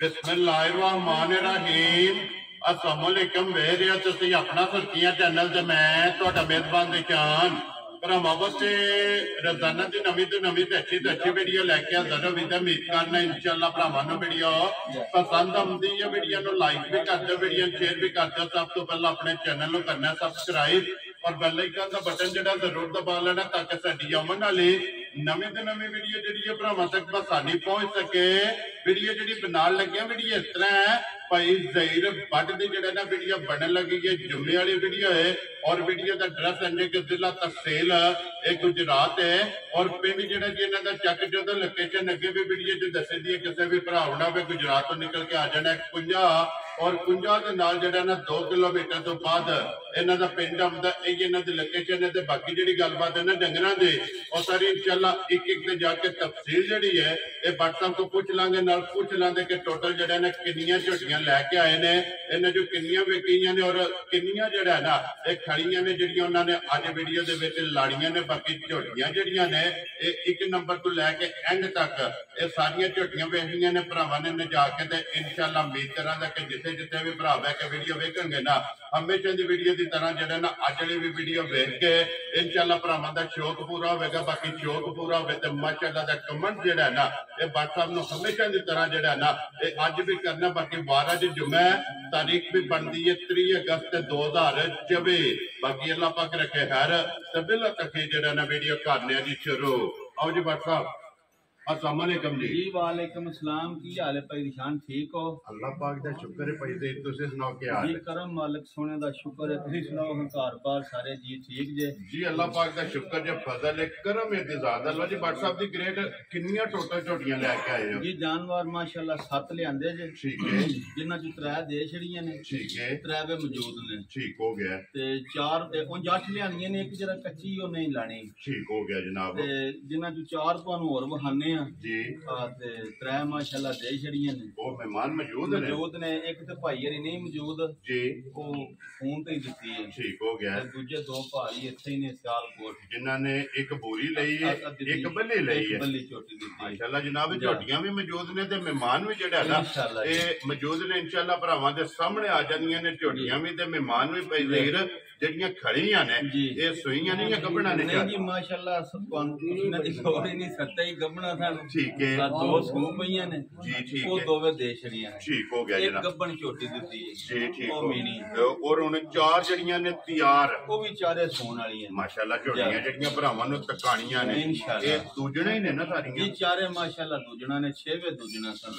बिस्मिल्लाहिर्रहमानिर्रहीम। अस्सलाम वालेकुम वेरिया तुसी अपना सुर्खियां चैनल ते मैं तुहाडा मेजबान निशान भरावां वास्ते रोजाना की नवीं तो नवीं ते अच्छी वीडियो लैके हाज़र होवी ते उम्मीद करना इंशाअल्लाह भरावां नूं वीडियो पसंद आउंदी है। वीडियो नूं लाइक भी कर दो, वीडियो शेयर भी कर दो। सब तो पहला अपने चैनल नूं करना सबसक्राइब और बेल आइकन का बटन जिहड़ा जरूर दबा लेना ताकि साडी आउण वाली नवीं तो नवीं वीडियो जिहड़ी भरावां तक आसानी पहुंच सके। वीडियो जिहड़ी बनाउण लगे वीडियो इस तरह है भाई ज़हीर बट दी जिहड़ा ना वीडियो बनन लगी है जुम्मे वाली वीडियो है और वीडियो का एड्रैस है कि जिला तहसील गुजरात है और पिंड जिहड़ा जी इन्हां दा चक जो लोकेशन अगे भी वीडियो च दसी दी है। किसी भी भरा होना भी गुजरात तो निकल के आ जाना कुंजा और कुंजा के नाल जिहड़ा ना 2 किलोमीटर तो बाद इन्हां दा पिंड आउंदा है। इन्हां दी लोकेशन है ते बाकी जिहड़ी गलबात है ना डंगरां दी और सारी इंशाअल्लाह एक एक ते जाके तफसील जिहड़ी है ये WhatsApp को पूछ लांगे नाल पूछ लांगे कि टोटल जिहड़ा ना कितनियां झोटियां लैके आए ने इन्हां जो कितनियां विकीयां ने और कितनियां जिहड़ा है ना ये खड़ियां ने जिहड़ियां उन्हां ने अज वीडियो दे विच लाड़ियां ने। बाकी झोटियां जिहड़ियां ने ये 1 नंबर तो लैके एंड तक ये सारियां झोटियां वेखणियां ने भरावां ने जाके ते इंशाअल्लाह उम्मीद करांगा कि जिथे जिथे भी भरा बह के वीडियो वेखणगे ना हमेशा दी वीडियो की तरह जिहड़ा ना अज वाली भी वीडियो वेख के इंशाअल्लाह भरावां दा शौक पूरा होवेगा। बाकी शौक पूरा होवे ते माशाअल्लाह दा कमेंट जिहड़ा है ना ये WhatsApp नूं हमेशा की तरह जिहड़ा ना ये अज भी करना। बाकी 12 जुम्मे तारीख भी बनती है 3 अगस्त 2024। बाकी अल्लाह पाक रखे खैर ते बिला तक जिहड़ा ना वीडियो करने दी शुरू। आओ जी WhatsApp। अस्सलाम वालेकुम जी। जी वालेकुम अस्सलाम। की हाल है भाई निशान? ठीक हो? अल्लाह पाक दा शुक्र है भाई जी। तुसीं सुनाओ क्या हाल है? जी करम मालिक सोने दा शुक्र है। तुसीं सुनाओ घर बार सारे जी ठीक जे? जी अल्लाह पाक दा शुक्र जे फजल है करम है ज़्यादा। लो जी WhatsApp दी ग्रेड कितनियां टोटल झोटियां लेके आए हो? जी जानवर माशाअल्लाह 7 लियांदे जे। ठीक है। जिन्हां चों 3 दे छड़ियां ने। ठीक है। 3 वे मौजूद ने। ठीक हो गया। ते 4 उंज 8 लियांदियां ने। एक जरा कच्ची ओ नहीं लानी। ठीक हो गया जनाब। ते जिन्हां चों 4 तुहानूं होर वखाने आ जी। ते 3 माशाअल्लाह दे छड़ियां ने। वो मेहमान मौजूद ने। एक ते भाई हरी नहीं मौजूद जी वो फोन ते ही दित्ती है। ठीक हो गया। दूजे 2 भाई इत्थे ही ने सियालकोट जिन्हां ने एक बोरी लई है एक बल्ली लई है। बल्ली छोटी दी माशाअल्लाह जनाब झोटियां भी मौजूद ने ते मेहमान भी जेड़ा ना ये मौजूद ने इंशाअल्लाह भरावां दे सामने आ जांदियां ने झोटियां भी ते मेहमान भी पई ज़हीर ਜਿਹੜੀਆਂ ਖੜੀਆਂ ਨੇ ਇਹ ਸੂਈਆਂ ਨਹੀਂ ਜਾਂ ਗੱਭਣਾ ਨੇ? ਨਹੀਂ ਜੀ ਮਾਸ਼ਾਅੱਲਾ ਇਹਨਾਂ ਦੀ ਲੋੜ ਹੀ ਨਹੀਂ ਸੱਤਾ ਹੀ ਗੱਭਣਾ ਸਾਨੂੰ। ਠੀਕ ਹੈ। 2 ਸੂ ਪਈਆਂ ਨੇ ਜੀ ਠੀਕ ਹੈ। ਉਹ ਦੋਵੇਂ ਦੇ ਛੜੀਆਂ ਨੇ। ਠੀਕ ਹੋ ਗਿਆ ਇੱਕ ਜਨਾਬ। ਗੱਭਣ ਝੋਟੀ ਦਿੱਤੀ ਹੈ ਜੀ ਠੀਕ ਉਹ ਮੀਨੀ ਔਰ ਹੁਣ 4 ਜਿਹੜੀਆਂ ਨੇ ਤਿਆਰ ਉਹ ਵੀ ਚਾਰੇ ਸੂਣ ਵਾਲੀਆਂ ਮਾਸ਼ਾਅੱਲਾ ਝੋਟੀਆਂ ਜਿਹੜੀਆਂ ਭਰਾਵਾਂ ਨੂੰ ਤਕਾਣੀਆਂ ਨੇ ਇਹ ਦੂਜਣੇ ਹੀ ਨੇ ਨਾ ਸਾਰੀਆਂ? ਜੀ ਚਾਰੇ ਮਾਸ਼ਾਅੱਲਾ ਦੂਜਣਾ ਨੇ 6ਵੇਂ ਦੂਜਣਾ ਸਨ।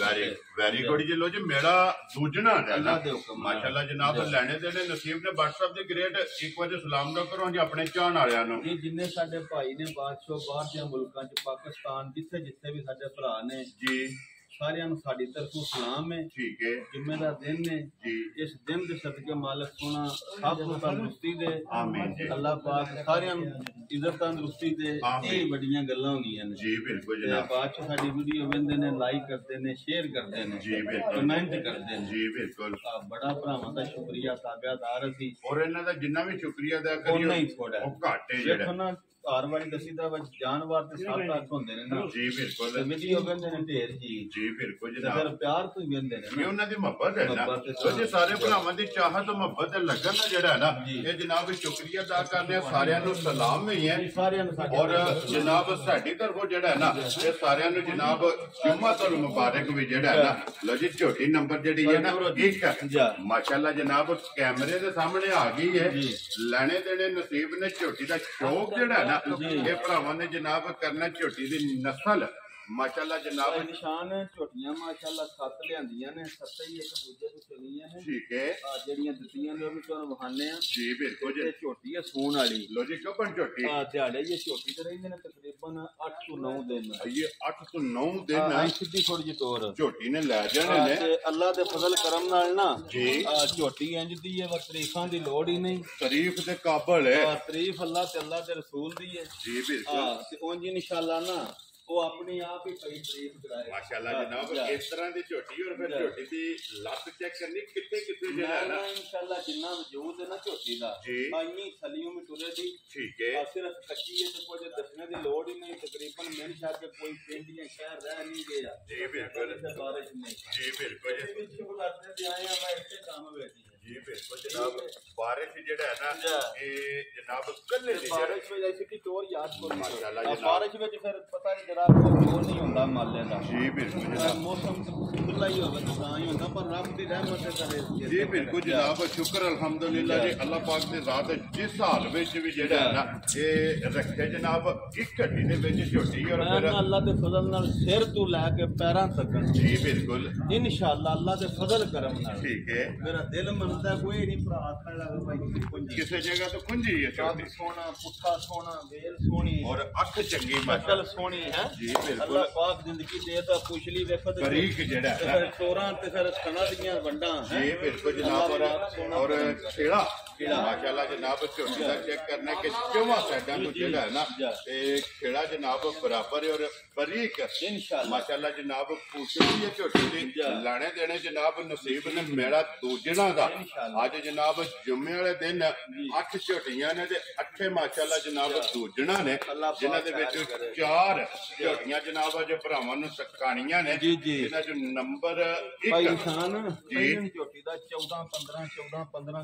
ਵੈਰੀ ਗੁੱਡ ਜੀ। ਲੋ ਜੀ ਮੇਰਾ ਦੂਜਣਾ ਅੱਲਾਹ ਦੇ ਹੁਕਮ ਮਾਸ਼ਾਅੱਲਾ ਜਨਾਬ ਲੈਣੇ ਦੇਣੇ ਨਸੀਬ ਨੇ WhatsApp ਦੇ ਗ੍ਰੇਡ ਇੱਕ ਵਾਰ ਸਲਾਮ ਦਾ ਕਰੋ ਜੀ ਆਪਣੇ ਚਾਹਣ ਵਾਲਿਆਂ ਨੂੰ। ਜੀ ਜਿੰਨੇ ਸਾਡੇ ਭਾਈ ਨੇ ਬਾਦਸ਼ਾਹ ਬਾਹਰ ਦੇ ਮੁਲਕਾਂ ਚ ਪਾਕਿਸਤਾਨ ਜਿੱਥੇ ਜਿੱਥੇ ਵੀ ਸਾਡੇ ਭਰਾ ਨੇ ਜੀ ਸਾਰਿਆਂ ਨੂੰ ਸਾਡੀ ਤਰਫੋਂ ਸਲਾਮ ਹੈ। ਠੀਕ ਹੈ। ਜੁਮੇ ਦਾ ਦਿਨ ਹੈ ਜੀ। ਇਸ ਦਿਨ ਦੇ ਸਦਕੇ ਮਾਲਕ ਸੋਹਣਾ ਸਭ ਨੂੰ ਤੰਦਰੁਸਤੀ ਦੇ। ਆਮੀਨ ਜੀ। ਅੱਲਾਹ ਪਾਕ ਸਾਰਿਆਂ ਨੂੰ ਇੱਜ਼ਤ ਤੰਦਰੁਸਤੀ ਦੇ। ਇਹ ਵੱਡੀਆਂ ਗੱਲਾਂ ਹੁੰਦੀਆਂ ਨੇ ਜੀ। ਬਿਲਕੁਲ ਜਨਾਬ। ਬਾਦਸ਼ਾਹ ਸਾਡੀ ਵੀਡੀਓ ਵੇਖਦੇ ਨੇ ਲਾਈਕ ਕਰਦੇ ਨੇ ਸ਼ੇਅਰ ਕਰਦੇ ਨੇ ਜੀ। ਬਿਲਕੁਲ ਕਮੈਂਟ ਕਰਦੇ ਨੇ ਜੀ। ਬਿਲਕੁਲ ਬੜਾ ਭਰਾਵਾਂ ਦਾ ਸ਼ੁਕਰੀਆ ਤਾਬਿਆਦਾਰ ਅਸੀਂ ਔਰ ਇਹਨਾਂ ਦਾ ਜਿੰਨਾ ਵੀ ਸ਼ੁਕਰੀਆ ਅਦਾ ਕਰੀਏ ਉਹ ਨਹੀਂ ਥੋੜਾ ਉਹ ਘੱਟ ਹੈ ਜਿਹੜਾ ਘਰ ਵਾਲੀ ਦਸੀਦਾ ਵਿੱਚ ਜਾਨਵਰ ਤੇ 7-8 ਹੁੰਦੇ ਨੇ ਨਾ ਜੀ। ਬਿਲਕੁਲ ਤੇ ਵੀਡੀਓ ਕਹਿੰਦੇ ਨੇ ਢੇਰ ਜੀ। ਜੀ ਬਿਲਕੁਲ ਜਨਾਬ। ਫਿਰ ਪਿਆਰ ਤੋਂ ਹੀ ਕਹਿੰਦੇ ਨੇ ਨਾ ਉਹਨਾਂ ਦੀ ਮੁਹੱਬਤ ਹੈ ਨਾ ਉਹ ਸਾਰੇ ਭਰਾਵਾਂ ਦੀ ਚਾਹਤ ਮੁਹੱਬਤ ਲੱਗਣ ਦਾ ਜਿਹੜਾ ਹੈ ਨਾ ਇਹ ਜਨਾਬ ਸ਼ੁਕਰੀਆ ਅਦਾ ਕਰਦੇ ਆ ਸਾਰਿਆਂ ਨੂੰ ਸਲਾਮ ਹੀ ਹੈ ਸਾਰਿਆਂ ਨੂੰ ਔਰ ਜਨਾਬ ਸਾਡੀ ਤਰਫੋਂ ਜਿਹੜਾ ਹੈ ਨਾ ਇਹ ਸਾਰਿਆਂ ਨੂੰ ਜਨਾਬ ਜੁਮਾਤੁਲ ਮੁਬਾਰਕ ਵੀ ਜਿਹੜਾ ਹੈ ਨਾ ਲੋ ਜੀ ਝੋਟੀ ਨੰਬਰ ਜਿਹੜੀ ਹੈ ਨਾ ਇੱਕ ਮਾਸ਼ਾਅੱਲਾ ਜਨਾਬ ਕੈਮਰੇ ਦੇ ਸਾਹਮਣੇ ਆ ਗਈ ਹੈ। ਲੈਣੇ ਦੇਣੇ ਨਸੀਬ ਨੇ ਝੋਟੀ ਦਾ ਸ਼ੌਕ ਜਿਹੜਾ ये भरावां ने जनाब करना झोटी दी नस्ल माशाअल्लाह जनाब निशान झोटियां माशाअल्लाह 7 लियांदियां ने 7 ही एक दूजे तो चलियां ने। ठीक है। जेड़ियां दित्तियां ने भी तुहानू वखाने आ जी। बिल्कुल जी। झोटी है सून वाली। लो जी कपन झोटी दिहाड़े ये झोटी ते रहिंदे ने तकरीबन 8 तो 9 दिन। ये 8 तो 9 दिन सीधी थोड़ी जी तौर झोटी ने ले जाने ने ते अल्लाह दे फजल करम नाल ना जी झोटी इंज दी है व तारीफां दी लोड़ ही नहीं। तारीफ ते काबिल है। तारीफ अल्लाह ते रसूल दी है जी। बिल्कुल ते उंज इंशाअल्लाह ना ਉਹ ਆਪਣੀ ਆਪ ਹੀ ਪਈ ਤਾਰੀਫ ਕਰਾਏ ਮਾਸ਼ਾਅੱਲਾ ਜਨਾਬ ਇਸ ਤਰ੍ਹਾਂ ਦੀ ਝੋਟੀ ਔਰ ਫਿਰ ਝੋਟੀ ਦੀ ਲੱਤ ਚੈੱਕ ਕਰਨੀ ਕਿੱਥੇ ਕਿੱਥੇ ਜਿਹੜਾ ਹੈ ਨਾ ਇਨਸ਼ਾਅੱਲਾ ਜਿੰਨਾ ਵਜੂਦ ਹੈ ਨਾ ਝੋਟੀ ਦਾ ਇੰਨੀ ਥਲੀਓਂ ਵੀ ਟੁਰੇ ਦੀ ਠੀਕ ਹੈ ਸਿਰਫ ਕੱਚੀ ਹੈ ਤੇ ਕੁਝ ਦੱਸਣੇ ਦੀ ਲੋੜ ਹੀ ਨਹੀਂ ਤਕਰੀਬਨ ਮੇਰੇ ਖਿਆਲ ਕੇ ਕੋਈ ਪਿੰਡ ਜਾਂ ਸ਼ਹਿਰ ਰਹਿ ਨਹੀਂ ਗਿਆ ਜੀ ਬਿਲਕੁਲ ਬਾਰਿਸ਼ ਨਹੀਂ ਜੀ ਬਿਲਕੁਲ ਜੀ ਆਏ ਆ ਮੈਂ ਇੱਥੇ ਕੰਮ ਵੇਖੀ ਜੀ ਬਿਲकुल जनाब बारिश जेड़ा है ना ये जनाब कल्ले दी बारिश में जैसे कि टोर याद करो माशाल्लाह जनाब बारिश में फिर पता नहीं जनाब टोर नहीं होता माले दा जी बिल्कुल जनाब मौसम खुला ही होगा तो ही होता पर रब दी रहमत से करे जी बिल्कुल जनाब शुक्र अल्हम्दुलिल्लाह जी अल्लाह पाक दे ज़ात जिस हाल विच भी जेड़ा है ना ये रखे जनाब एक घड़ी दे विच झोटी और फिर अल्लाह दे फजल नाल सिर तू लेके पैरां तक जी बिल्कुल इंशाअल्लाह अल्लाह दे फजल करम नाल ठीक है मेरा दिल मनदा कोई नहीं भरा आखण लगा भाई किसी जगह तो कुंजी है छोटी सोना पुट्ठा सोना बेल सोनी और अख चंगी शक्ल सोनी है जी बिल्कुल अल्लाह पाक जिंदगी देता पुछली वेखो ते बरीक जेड़ा है चोरां ते फिर खना दियां वंडा जी बिल्कुल जनाब और खेड़ा माशाल्लाह जनाब झोटी का चेक करना कि चौवां साइडां तो जेड़ा है ना ते खेड़ा जनाब बराबर और बरीक इंशाअल्लाह माशाल्लाह जनाब पूछली है झोटी दी लाने देने जनाब नसीब ने मेरा दूजना दा आज जनाब जुम्मे वाले दिन 8 झोटियां ने ते 8 माशाल्लाह जनाब दूजना ने जिन्हां दे विच 4 झोटियां जनाब अज भरावां नूं सकाणियां ने जिन्हां च नंबर 1 भाई इंसान जी झोटी दा 14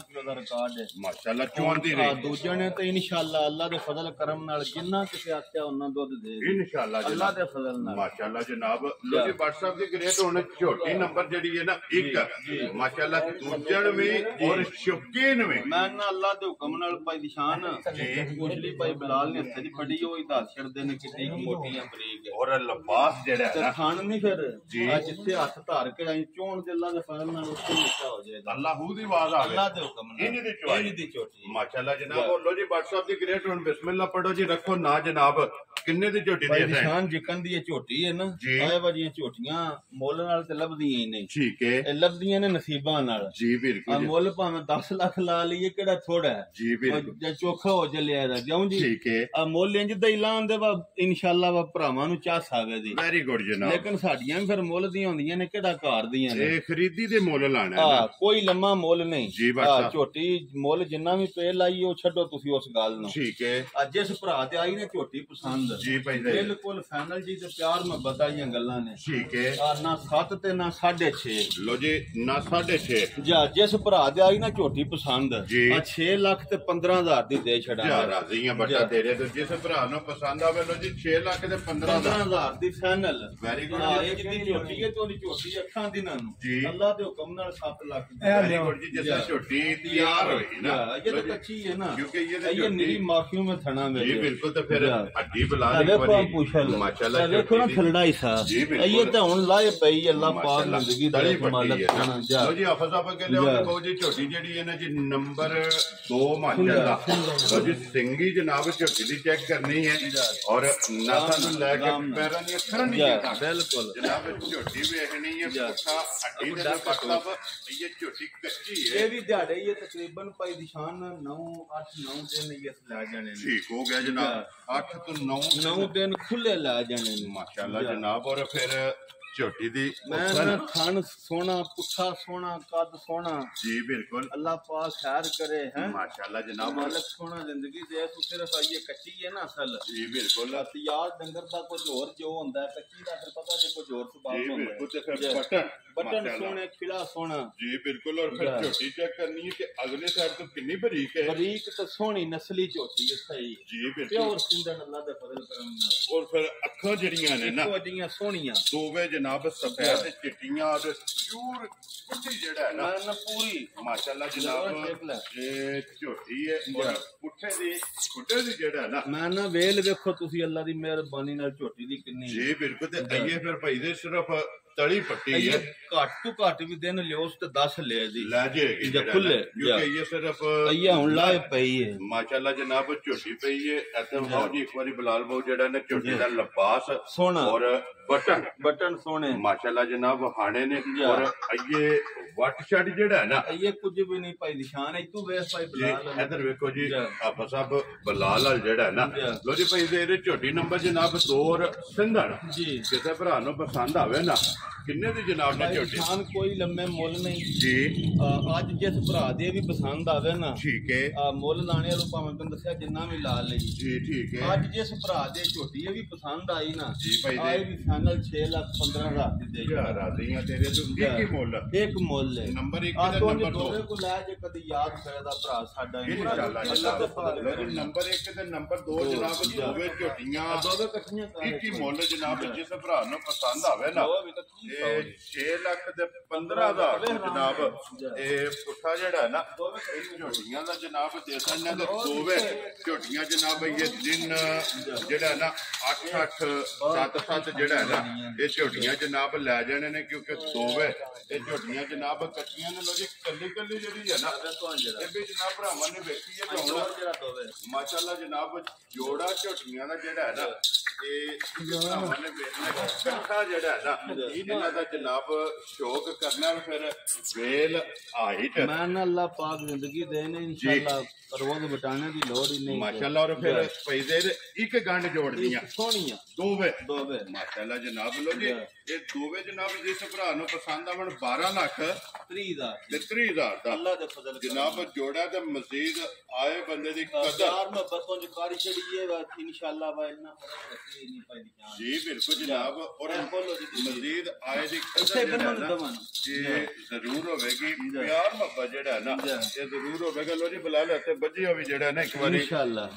किलो दा रिकॉर्ड है माशाल्लाह चोन दी रही दूजे ने ते इंशाअल्लाह अल्लाह दे फजल करम नाल जिन्ना किसे आख्या उन्ना दुध दे इंशाअल्लाह अल्लाह दे फजल नाल माशाल्लाह जनाब लो जी WhatsApp दी ग्रेट होने झोटी नंबर जेडी है ना 1 माशाल्लाह दूजन में और शौकीन में मैं ना अल्लाह दे हुक्म नाल भाई निशान पुछली भाई बिलाल ने हत्थे दी फड़ी होई दस छड़दे ने कितनी मोटी बरीक और लबास जेड़ा है ना खान नहीं फिर जिथे हथ धार के आई चोण दे अल्लाह दे फजल नाल उससे निशा हो जाएगा अल्लाह दी आवाज आ अल्लाह दे हुक्म नाल इन्हीं दी चोटी माशाल्लाह जनाब और लो जी WhatsApp दी ग्रेट होने बिस्मिल्लाह पढ़ो जी रखो ना जनाब किन्ने दी झोटी दी है निशान जिकन दी झोटी है ना आए वालियां झोटियां मुੱਲ नाल ते लभदियां ही नहीं ठीक है ਇਹ ਲੱਭਦੀਆਂ ਨੇ ਨਸੀਬਾਂ ਨਾਲ जी बिल्कुल ਮੁੱਲ ਭਾਵੇਂ 10 ਲੱਖ ਲਾ ਲਈਏ ਕਿਹੜਾ ਥੋੜਾ ਹੈ जी बिल्कुल ਜੇ ਚੋਖਾ ਹੋ ਚੱਲਿਆ ਇਹਦਾ ਕਿਉਂ ਜੀ ठीक है ਆ ਮੁੱਲ ਇੰਜ ਦਾ ਹੀ ਲਾਉਂਦੇ ਵਾ ਇਨਸ਼ਾਅੱਲਾ ਵਾ ਭਰਾਵਾਂ ਨੂੰ ਚਾਹ ਸਾਵੇ ਦੀ वेरी गुड जनाब ਲੇਕਿਨ ਸਾਡੀਆਂ ਵੀ ਫਿਰ ਮੁੱਲ ਦੀਆਂ ਹੁੰਦੀਆਂ ਨੇ ਕਿਹੜਾ ਘਰ ਦੀਆਂ ਨੇ ਇਹ ਖਰੀਦੀ ਦੇ ਮੁੱਲ ਲਾਣਾ ਆ ਕੋਈ ਲੰਮਾ ਮੁੱਲ ਨਹੀਂ ਜੀ ਬਸ ਝੋਟੀ ਮੁੱਲ ਜਿੰਨਾ ਵੀ ਪੇ ਲਾਈ ਉਹ ਛੱਡੋ ਤੁਸੀਂ ਉਸ ਗੱਲ ਨੂੰ ਠੀਕ ਹੈ ਅੱਜ ਜਿਸ ਭਰਾ ਤੇ ਆਈ ਨੇ ਝੋਟੀ ਪਸੰਦ ਜੀ ਭਾਈ ਬਿਲਕੁਲ ਫਾਈਨਲ ਜੀ ਤੇ ਪਿਆਰ ਮੁਹੱਬਤ ਆਈਆਂ ਗੱਲਾਂ ਨੇ ਠੀਕ ਹੈ ਆ ਨਾ 7 ਤੇ ਨਾ 6.5 ਲੋ ਜੀ ਨਾ 6.5 ਜਾ ਜਿਸ ਭਰਾ ਤੇ ਆਈ ਨਾ ਝੋਟੀ ਪਸੰਦ ਆ 6 ਲੱਖ ਤੇ 15,000 ਦੀ ਦੇ ਛੱਡਾਂਗੇ ਜਾ ਰਾਜ਼ੀਆਂ ਬੱਟਾ ਤੇਰੇ ਤੇ ਜਿਸ ਭਰਾ ਨੂੰ ਪਸੰਦ ਆਵੇ ਲੋ ਜੀ 6 ਲੱਖ ਤੇ 15,000 ਦੀ ਫਾਈਨਲ ਵੈਰੀ ਗੁੱਡ ਇਹ ਜਿੱਦੀ ਝੋਟੀ ਹੈ ਤੁਹਾਡੀ ਝੋਟੀ ਅੱਖਾਂ ਦੀ ਨਾਲ ਜੀ ਅੱਲਾਹ ਦੇ ਹੁਕਮ ਨਾਲ 7 ਲੱਖ ਵੈਰੀ ਗੁੱਡ ਜੀ ਜਿਸ ਝੋਟੀ ਤਿਆਰ ਹੋਈ ਨਾ ਇਹ ਤਾਂ ਕੱਚੀ ਹੈ ਨਾ ਕਿਉਂਕਿ ਇਹ ਨੀਲੀ ਮਾਖੀਓ में ਥਣਾ में जी बिल्कुल तो फिर हड्डी बुला माशाल्लाह देखो ना थलड़ा हिस्सा ये तो हुन लाए पई अल्लाह पाक जिंदगी दे मालिक खाना जा लो जी हाफिज साहब के लिए देखो जी छोटी जेडी है ना जी नंबर 2 माशाल्लाह तो जी सिंगी जनाब छोटी दी चेक करनी है और नासा नु लेके पैरां दी अखरां दी बिल्कुल जनाब छोटी वेखनी है पुठा हड्डी दे मतलब ये छोटी कच्ची है ये भी दिहाड़े ये तकरीबन भाई निशान 9 8 9 दिन ये ला जाने ठीक हो गया जनाब 8 तो 9 दिन खुले ला जाने माशाल्लाह जनाब और फिर झोटी दी मैं खान सोना पुठा सोना कद सोना जी बिल्कुल अल्लाह पाक खैर करे हैं माशाल्लाह जनाब मालिक सोना जिंदगी दे तो सिर्फ ये कच्ची है ना असल जी बिल्कुल तैयार डंगर दा कुछ और जो होंदा है कच्ची दा फिर पता नहीं कुछ और सुभाव जी होंदा बिल्कुल ते फिर बटन सोने खिला सोना जी बिल्कुल और फिर झोटी चेक करनी है कि अगले साइड तो कितनी बरीक है बरीक तो सोनी नस्ली झोटी है सही जी बिल्कुल प्योर सिंधन अल्लाह दे फजल करम नाल और फिर अखां जड़ियां ने ना वड्डियां सोनियां दोवे जनाब सफेद चिट्टियां और प्योर कुट्टी जेड़ा है ना पूरी माशाल्लाह जनाब ये झोटी है और पुठे दी खुडे दी जेड़ा है ना मैं ना वेल देखो तुसी अल्लाह दी मेहरबानी नाल झोटी दी कितनी जी बिल्कुल ते आइए फिर भाई दे सिर्फ तली पट्टी है घट तो घट भी दिन लियो ते 10 ले जी लै जाएगी खुले क्योंकि ये सिर्फ ये हुन लाए पई है माशाल्लाह जनाब झोटी पई है इत्थे आओ जी एक बारी बिलाल भाऊ जेड़ा ने झोटी दा लिबास सोना और बटन सोने माशाल्लाह जनाब हाने ने और ये वट शट जेड़ा है ना ये कुछ भी नहीं पाई निशान है तू वेस पाई बिलाल इधर देखो जी आपा साहब बिलाल जेड़ा है ना लो जी भाई दे झोटी नंबर जनाब 2 और सिंधड़ जी किसे भरा नु पसंद आवे ना किन्ने दी जनाब ने झोटी निशान कोई लम्बे मुल नहीं जी आज जिस भरा दे भी पसंद आवे ना ठीक है मुल लाने वालों भावें तुम दस्या जिन्ना भी ला ले जी ठीक है आज जिस भरा दे झोटी ये भी पसंद आई ना जी भाई आई भी फाइनल 6,15,000 दी दे यार आदियां तेरे तो एक मुल है नंबर 1 ते नंबर 2 को लै जे कदी याद करदा भरा साडा इंशाल्लाह नंबर 1 ते नंबर 2 जनाब दोवे झोटियां दोवे इकट्ठियां की मुल जनाब जिस भरा नु पसंद आवे ना 6,15,000 जनाब ये पुठा जेड़ा है ना झोटियां दा जनाब दे सकने ते दोवे झोटियां जनाब ये दिन जेड़ा है ना 8-8 7-7 जेड़ा है ना ये झोटियां जनाब लै जाने ने क्योंकि दोवे ये झोटियां जनाब कच्चियां ने लो जी कल्ली कल्ली जेड़ी है ना ये भी जनाब भरावां ने वेखी है हुण माशाल्लाह जनाब जोड़ा झोटियां दा जेड़ा है ना ये भरावां ने वेखना कट्ठा जेड़ा है ना इन्हां दा जनाब शौक करना फिर वेल हाइट मैं ना अल्लाह पाक जिंदगी देने इंशाल्लाह रोज बटाने की लोड़ ही नहीं माशाल्लाह और फिर पैसे एक गंढ जोड़ दियां सोहणियां दोवे माशाल्लाह जनाब लो जी ये दोवे जनाब जिस भरा नु पसंद आवन 12 लाख 30,000 दा अल्लाह दे फजल जनाब जोड़ा ते मजीद आए बंदे दी कदर यार मैं बतों ज कारी छड़ी है इंशाल्लाह भाई ना नहीं पाई जी बिल्कुल जनाब और मजीद आए दी कदर ये जरूर होवेगी प्यार मोहब्बत जेड़ा है ना ये जरूर होवेगा लो जी बिलाल ते बजिया भी जेड़ा ना एक बारी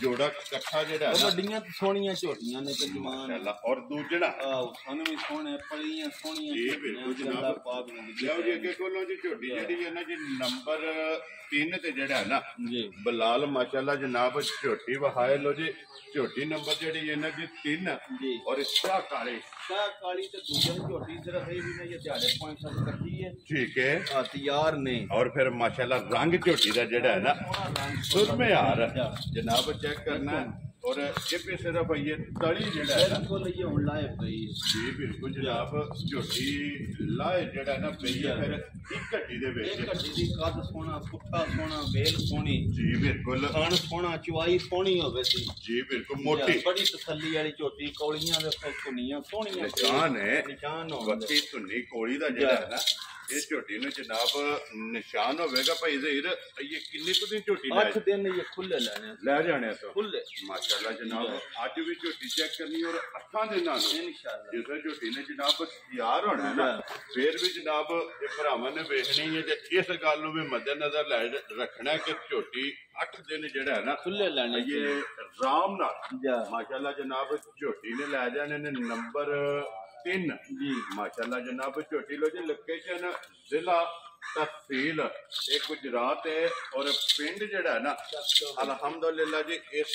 जोड़ा इकट्ठा जेड़ा है बड़ियां सोहणियां झोटियां ने ते जवान माशाल्लाह और दूजड़ा सन भी सोहणे पलियां सोहणियां जी बिल्कुल जनाब पाक ने लियो जी अगे कोलों जी झोटी जेड़ी है ना जी नंबर 3 ते जेड़ा है ना जी बिलाल माशाल्लाह जनाब झोटी वहाए लो जी झोटी नंबर जेड़ी है ना जी 3 जी और शाह काली ते दूसरी झोटी सिर्फ ये भी ना ये दिहाड़े 5-7 कट्ठी है ठीक है तैयार ने और फिर माशाल्लाह रंग झोटी दा जेड़ा है ना सुरमे यार जनाब चेक करना और ये भी सिर्फ ये तली जेड़ा है बिल्कुल ये हुन लाए पई जी बिल्कुल जनाब झोटी लाए जेड़ा ना पई है फिर एक घट्टी दे विच एक घट्टी दी कद सोना पुट्ठा सोना वेल सोनी जी बिल्कुल खान सोना चवाई सोनी होवे सी जी बिल्कुल मोटी बड़ी तसल्ली वाली झोटी कौलियां दे सुनियां सोहणियां निशान है वक्ती सुन्नी कोली दा जेड़ा है ना ये झोटी ने जनाब निशान होवेगा भाई ज़हीर ये किन्नी कुछ झोटी 8 दिन ये खुले ले जाने तो खुले माशाल्लाह जनाब आज भी झोटी चेक करनी और 8 दिन इंशाल्लाह जिस झोटी ने जनाब तैयार होना है ना फिर भी जनाब ये भरावां ने वेखनी है ते इस गल नु भी मद्देनजर रखना है कि झोटी 8 दिन जेड़ा है ना खुले लेने ये राम नाल माशाल्लाह जनाब झोटी ने लै जाने ने नंबर 3 जी माशाल्लाह जनाब झोटी लो जी लोकेशन जिला तहसील एक गुजरात है और पिंड जेड़ा है ना अल्हम्दुलिल्लाह जी इस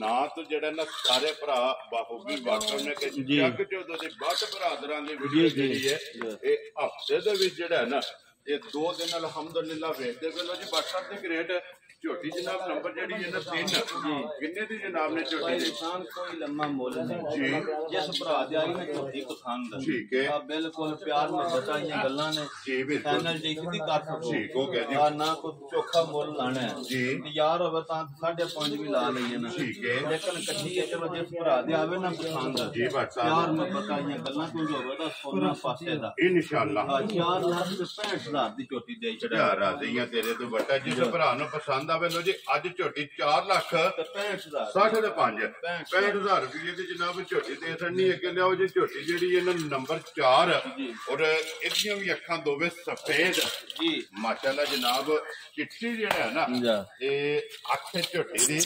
ना तो जेड़ा ना सारे भरा बाहुबली वाकफ ने कि जग चोदो दी बट बरादरां दी वीडियो जेड़ी है ये हफ्ते दे विच जेड़ा है ना ये 2 दिन अल्हम्दुलिल्लाह वेखदे पए लो जी WhatsApp दे ग्रेड झोटी जनाब नंबर जेड़ी है ना 3 किन्ने दी जनाब ने झोटी दी इंसान कोई लम्मा मोल नहीं जी जिस भरा दे आई ना झोटी पसंद ठीक है बिल्कुल प्यार में बताइयां गल्लां ने जी बिल्कुल चैनल जी सीधी कर सकते ठीक हो गया जी ना कोई चोखा मोल लाना है जी यार होवे तां 5.5 भी ला लईए ना ठीक है लेकिन कट्ठी है चलो जिस भरा दे आवे ना पसंद जी बादशाह प्यार में बताइयां गल्लां कोई होवे दा सोना पासे दा इंशाल्लाह 4,65,000 दी झोटी दे चढ़ा यार आदियां तेरे तो बटा जिस भरा नु पसंद आवे लो जी आज झोटी 4,65,000 ਦੇ 65,000 रुपये ਦੀ जनाब झोटी दे छड़नी अगे लियाओ जी झोटी जेड़ी है ना नंबर 4 और इहदियां भी अखां दोवे सफेद जी माशाल्लाह जनाब चिट्टी जेड़ा है ना ये अख झोटी दी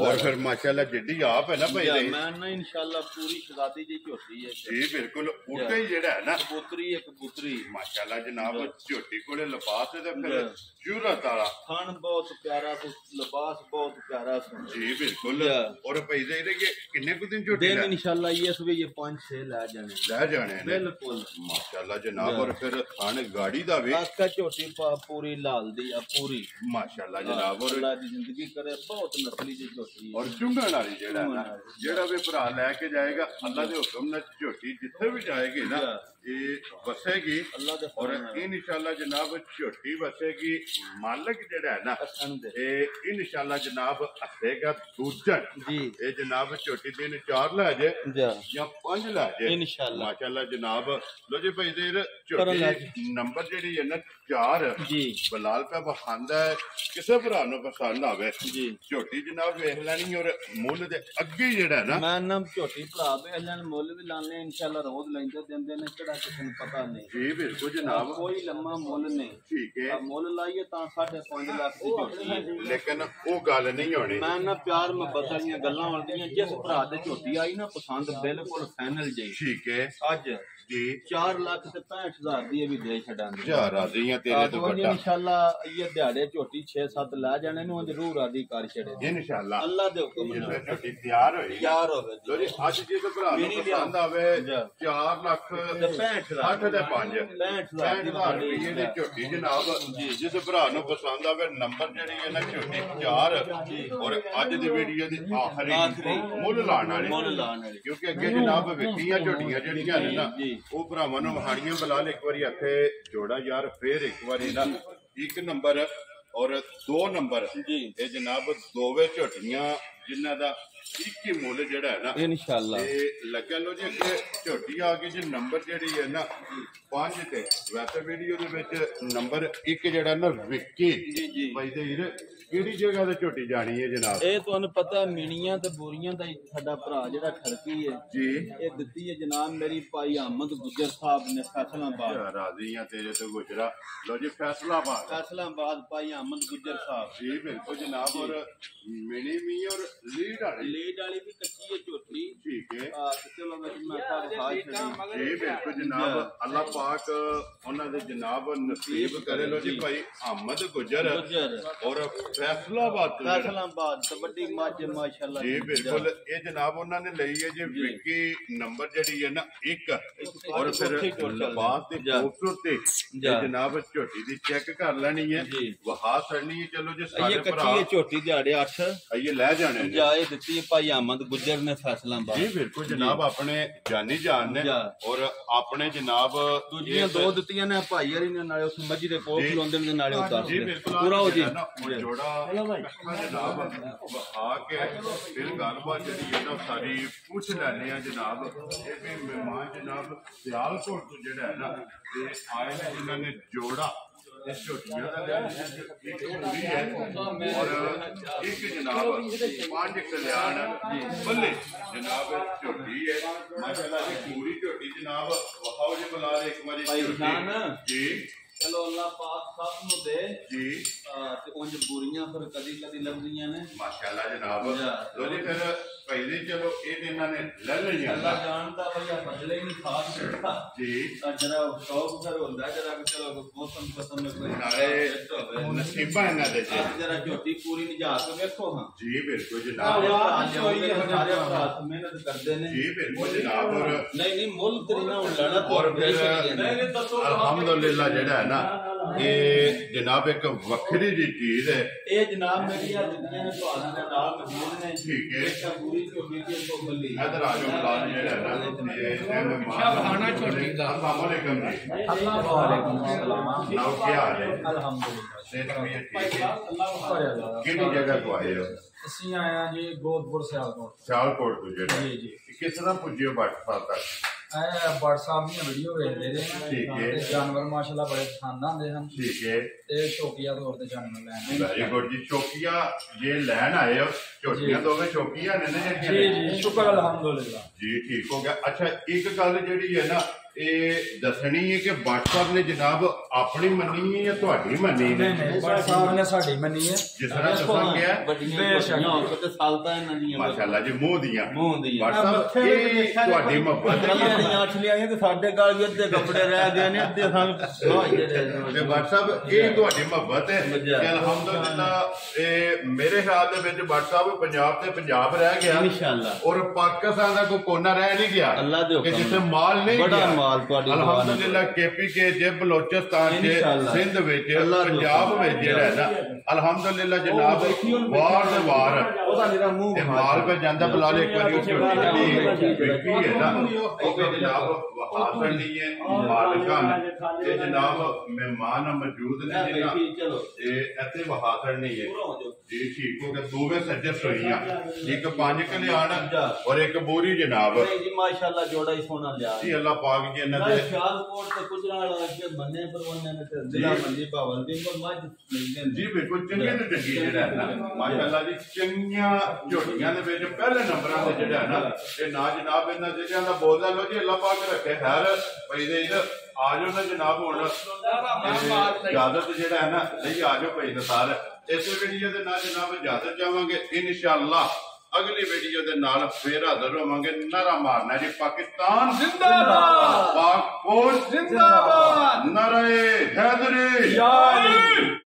और फिर माशाल्लाह जिड्डी आप है ना भाई मैं ना इंशाल्लाह पूरी शहजादी जी झोटी है जी बिल्कुल उठे ही जेड़ा है ना कबूतरी माशाल्लाह जनाब झोटी कोले लिबास है ते फिर जरूरत वाला खान बहुत प्यारा प्यारा लिबास बहुत प्यारा सा जी बिल्कुल। और भाई दे किन्ने कुछ दिन झोटी दिन इंशाल्लाह ये सुबह ये 5-6 ले जाने बिल्कुल माशाल्लाह जनाब। और फिर खान गाड़ी दा भी का झोटी पूरी लाल दी पूरी माशाल्लाह जनाब। और अल्लाह दी जिंदगी करे बहुत नस्ली दी झोटी और चुंगण वाली जेड़ा भी भरा लैके जाएगा अल्लाह दे हुक्म नाल झोटी जिथे भी जाएगी ना ये बसेगी। और इंशाल्लाह जनाब झोटी बसेगी मालिक जेड़ा है ना ये इंशाल्लाह जनाब हसेगा दूजन जी। ये जनाब झोटी दिन 4 लै जाए या 5 लै जाए इंशाल्लाह माशाल्लाह जनाब। लो जी भाई देर झोटी नंबर जेड़ी है ना 4 जी बलाल पे बखांदा है किसे भरा नु पसंद आवे जी झोटी जनाब वेख लेनी। और मुल दे अगे जेड़ा ना मैं ना झोटी भरा वेख लेन मुल भी लाने इंशाल्लाह रोज लेंदे देंदे ने किड़ा किसे नु पता नहीं जी बिल्कुल जनाब। कोई लम्मा मुल नहीं ठीक है मुल लाइए ता 5.5 लाख दी झोटी लेकिन वो गल नहीं होनी। मैं ना प्यार मोहब्बत वाली गल्लां होंदियां जिस भरा दे झोटी आई ना पसंद बिल्कुल फाइनल जी ठीक है अज जी 4,65,000 दी भी दे छड़ांगे जा राजी हैं तेरे तो बड़ा इंशाल्लाह ये दिहाड़े झोटी 6-7 ला जाने नु जरूर राजी कर छड़े इंशाल्लाह अल्लाह दे हुक्म नाल झोटी तैयार होगी लो जी आज जी तो भरा नु पसंद आवे 4,65,000 दे 65,000 रुपए दी झोटी जनाब जिस भरा नु पसंद आवे नंबर जेडी है ना झोटी 4 और आज दी वीडियो दी आखिरी मुल लाण वाली क्योंकि अगे जनाब वेखियां झोटियां जेडीयां ने ना वो भरावां नूं वहाड़ियां बलाल एक बारी आखे जोड़ा यार फिर एक बारी ना 1 नंबर और 2 नंबर ये जनाब दोवे झोटियां जिन्हां दा एक ही मुल जेड़ा है ना इंशाल्लाह ते लगे लो जी अगे झोटी आ गई जी नंबर जेड़ी है ना 5 ते वैसे वीडियो दे विच नंबर 1 जेड़ा ना विक्की भाई दे ਕਿਹੜੀ ਜਗ੍ਹਾ ਤੇ ਝੋਟੀ ਜਾਣੀ ਹੈ ਜਨਾਬ ਇਹ ਤੁਹਾਨੂੰ ਪਤਾ ਮੀਣੀਆਂ ਤੇ ਬੋਰੀਆਂ ਦਾ ਸਾਡਾ ਭਰਾ ਜਿਹੜਾ ਠਰਕੀ ਹੈ ਜੀ ਇਹ ਦਿੱਤੀ ਹੈ ਜਨਾਬ ਮੇਰੀ ਭਾਈ ਅਹਿਮਦ ਗੁੱਜਰ ਸਾਹਿਬ ਨੇ ਫੈਸਲਾਬਾਦ ਰਾਜ਼ੀ ਆ ਤੇਰੇ ਤੋਂ ਗੁਜਰਾ ਲੋ ਜੀ ਫੈਸਲਾਬਾਦ ਭਾਈ ਅਹਿਮਦ ਗੁੱਜਰ ਸਾਹਿਬ ਜੀ ਬਿਲਕੁਲ ਜਨਾਬ और ਮਿਣੀ ਵੀ और ਲੀਡ ਵਾਲੀ ਵੀ ਕੱਚੀ ਹੈ ਝੋਟੀ ਠੀਕ ਹੈ ਚਲੋ ਮੈਂ ਸਾਹਿਬ ਖਾਈ ਛੜੀ ਜੀ ਬਿਲਕੁਲ ਜਨਾਬ ਅੱਲਾਹ ਪਾਕ ਉਹਨਾਂ ਦੇ ਜਨਾਬ ਨਸੀਬ ਕਰੇ ਲੋ ਜੀ ਭਾਈ ਅਹਿਮਦ ਗੁੱਜਰ और फैसलाबाद कबड्डी मज माशाल्लाह जी बिल्कुल ये जनाब उन्होंने ली है जी विक्की नंबर जड़ी है ना 1 और फिर लिबास दी खूबसूरती जनाब झोटी दी चेक कर लेनी है वहा करनी है। चलो जी सारे भरा ये झोटी दिहाड़े 8 ये ले जाने जाए दित्ती है भाई अहमद गुज्जर ने फैसलाबाद जी बिल्कुल जनाब अपने जानी जान ने और अपने जनाब दूजियां 2 दित्तियां ने भाई हरी ने नाले उस मजी दे कोल खलोंदे ने नाले उतार जी बिल्कुल पूरा हो जी जोड़ा जनाब बहा के फिर गलबात जी सारी पूछ लैने जनाब ये भी मेहमान जनाब सियालकोट तो जो है ना आए ने जिन्होंने जोड़ा झोटियां और एक जनाब 5 कल्याण बल्ले जनाब झोटी है माशाल्लाह पूरी झोटी जनाब वहाओ जी बुला एक बारी जी चलो अल्लाह पाक सब नु दे जी ते उंज बुरियां फिर कदी लभदियां ने माशाल्लाह जनाब लो जी फिर पहले चलो ये दिना ने ले लई अल्लाह जानदा भैया बदले नहीं खास करता जी जरा शौक फिर होंदा जरा चलो मौसम पसंद में कोई नाले नसीबा इना दे जरा झोटी पूरी निजा के देखो हां जी बिल्कुल जनाब सारे रात मेहनत करदे ने जी बिल्कुल जनाब और नहीं मुल तरीना लड़ा और फिर अल्हम्दुलिल्लाह जेड़ा ना ये जनाब एक वखरी जी चीज है ये जनाब मेरी जितने ने सुहाना ने नाल मौजूद ने ठीक है एक पूरी झोटी की तो बल्ली इधर आ जाओ बुला जेड़ा ना ये मेहमान छोटी अस्सलाम वालेकुम जी अल्लाह वालेकुम सलाम नाउ क्या हाल है अल्हम्दुलिल्लाह सेहत भी ठीक है अल्लाह किहड़ी जगह तो आए हो ਅਸੀਂ ਆਇਆ ਜੀ ਗੋਦਪੁਰ ਸਿਆਲਕੋਟ ਤੋਂ ਜਿਹੜਾ ਜੀ ਜੀ ਕਿਸ ਤਰ੍ਹਾਂ ਪੁੱਜਿਓ WhatsApp ਤੱਕ ਇਹ WhatsApp ਦੀਆਂ ਵੀਡੀਓ ਵੇਖਦੇ ਨੇ ਠੀਕ ਹੈ ਜਾਨਵਰ ਮਾਸ਼ਾਅੱਲਾ ਬੜੇ ਪਸੰਦ ਆਉਂਦੇ ਹਨ ਠੀਕ ਹੈ ਤੇ ਸ਼ੌਕੀਆ ਤੌਰ ਤੇ ਜਾਨਵਰ ਲੈਣ ਵੈਰੀ ਗੁੱਡ ਜੀ ਚੌਕੀਆ ਜੇ ਲੈਣ ਆਏ ਹੋ ਝੋਟੀਆਂ ਦੋਵੇਂ ਚੌਕੀਆਂ ਨੇ ਨਾ ਜੀ ਜੀ ਸ਼ੁਕਰ ਅਲਹਮਦੁਲਿਲਾ ਜੀ ਠੀਕ ਹੋ ਗਿਆ ਅੱਛਾ ਇੱਕ ਗੱਲ ਜਿਹੜੀ ਹੈ ਨਾ ਇਹ ਦੱਸਣੀ ਹੈ ਕਿ WhatsApp ਨੇ ਜਨਾਬ ਆਪਣੀ ਮੰਨੀ ਹੈ ਜਾਂ ਤੁਹਾਡੀ ਮੰਨੀ ਨੇ? ਨਹੀਂ ਬਟ ਸਾਹਿਬ ਨੇ ਸਾਡੀ ਮੰਨੀ ਹੈ ਜਿਸ ਤਰ੍ਹਾਂ ਦੱਸਾਂ ਗਿਆ ਮਾਸ਼ਾਅੱਲਾ ਜੀ ਮੂੰਹ ਦੀਆਂ WhatsApp ਇਹ ਤੁਹਾਡੀ ਮੁਹੱਬਤ ਤੇ ਸਾਡੇ ਗਲ ਵੀ ਅੱਧੇ ਕੱਪੜੇ ਰਹਿ ਗਏ ਨੇ ਅੱਧੇ ਸਾਨੂੰ ਤੇ WhatsApp ਇਹ ਤੁਹਾਡੀ ਮੁਹੱਬਤ ਹੈ ਕਿ ਅਲਹਮਦੁਲਿਲਾ ਇਹ ਮੇਰੇ ਖਿਆਲ ਦੇ ਵਿੱਚ WhatsApp ਪੰਜਾਬ ਤੇ ਪੰਜਾਬ ਰਹਿ ਗਿਆ ਇਨਸ਼ਾਅੱਲਾ ਔਰ ਪਾਕਿਸਤਾਨ ਦਾ ਕੋਈ ਕੋਨਾ ਰਹਿ ਨਹੀਂ ਗਿਆ ਅੱਲਾ ਦੇ ਕਿ ਹੁਕਮ ਜਿੱਥੇ ਮਾਲ ਨਹੀਂ ਬੜਾ ਗਿਆ ਮਾਲ ਤੁਹਾਡੀ ਅਲਹਮਦੁਲਿਲਾ KPK ਜੇ ਬਲੋਚਿਸਤਾਨ ਦੇ ਸਿੰਧ ਵਿੱਚ ਪੰਜਾਬ ਵਿੱਚ ਜਿਹੜਾ ਹੈ ਨਾ ਅਲਹਮਦੁਲਿਲਾ ਜਨਾਬ ਵਾਰ ਦੇ ਵਾਰ ਉਹਦਾ ਮੇਰਾ ਮੂੰਹ ਤੇ ਮਾਲ ਪੇ ਜਾਂਦਾ ਬਲਾਲ ਇੱਕ ਵਾਰੀ ਉਸ ਵੇਖੀ ਹੈ ਨਾ ਉਹ ਵੀ ਜਨਾਬ ਵਹਾਸਣ ਨਹੀਂ ਹੈ ਮਾਲਕਾਂ ਇਹ ਜਨਾਬ ਮਹਿਮਾਨ ਮੌਜੂਦ ਨੇ ਜਿਹੜਾ ਇਹ ਇੱਥੇ ਵਹਾਸਣ ਨਹੀਂ ਹੈ ਜੀ ਠੀਕ ਹੋ ਗਿਆ ਦੋਵੇਂ ਸੱਜਰ ਸੋਈਆਂ ਇੱਕ 5 ਕਲਿਆਣ ਔਰ ਇੱਕ ਬੋਰੀ ਜਨਾਬ ਜੀ ਮਾਸ਼ਾਅੱਲਾ ਜੋੜਾ ਹੀ ਸੋਨਾ ਲਿਆ ਜੀ ਅੱਲਾਹ ਪਾਕ ਜੀ ਇਹਨਾਂ ਦੇ ਸਿਆਲਕੋਟ ਤੇ ਗੁਜਰਾਲ ਕੇ ਬੰਨੇ ਪਰਵੰਨੇ ਨੇ ਤੇ ਜ਼ਿਲ੍ਹਾ ਮੰਡੀ ਭਾਵਲਦੀ ਕੋਲ ਮੱਝ ਮਿਲਦੇ ਜੀ ਬਿਲਕੁਲ ਚੰਗੇ ਤੇ ਚੰਗੀ ਜਿਹੜਾ ਹੈ ਨਾ ਮਾਸ਼ਾਅੱਲਾ ਜੀ ਚੰਗੀਆਂ ਝੋਟੀਆਂ ਦੇ ਵਿੱਚ ਪਹਿਲੇ ਨੰਬਰਾਂ ਤੇ ਜਿਹੜਾ ਹੈ ਨਾ ਇਹ ਨਾ ਜਨਾਬ ਇਹਨਾਂ ਜਿਹੜਿਆਂ ਦਾ ਬੋਲਦਾ ਲੋ ਜੀ ਅੱਲਾਹ ਪਾਕ ਰੱਖੇ ਖੈਰ ਪਈ ਦੇ ਆ ਜਾਓ ਨਾ ਜਨਾਬ ਹੁਣ ਇਜਾਜ਼ਤ ਜਿਹੜਾ ਹੈ ਨਾ ਨਹੀਂ ਆ ਜਾਓ ਭਾਈ ਨਸਾਰ ਇਸੇ ਵੀਡੀਓ ਦੇ ਨਾਲ ਜਨਾਬ ਇਜਾਜ਼ਤ ਚਾਹਾਂਗੇ ਇਨਸ਼ਾਅੱਲਾ ਅਗਲੀ ਵੀਡੀਓ ਦੇ ਨਾਲ ਫੇਰ ਹਾਜ਼ਰ ਹੋਵਾਂਗੇ ਨਾਰਾ ਮਾਰਨਾ ਜੀ ਪਾਕਿਸਤਾਨ ਜ਼ਿੰਦਾਬਾਦ ਪਾਕ ਫੌਜ ਜ਼ਿੰਦਾਬਾਦ।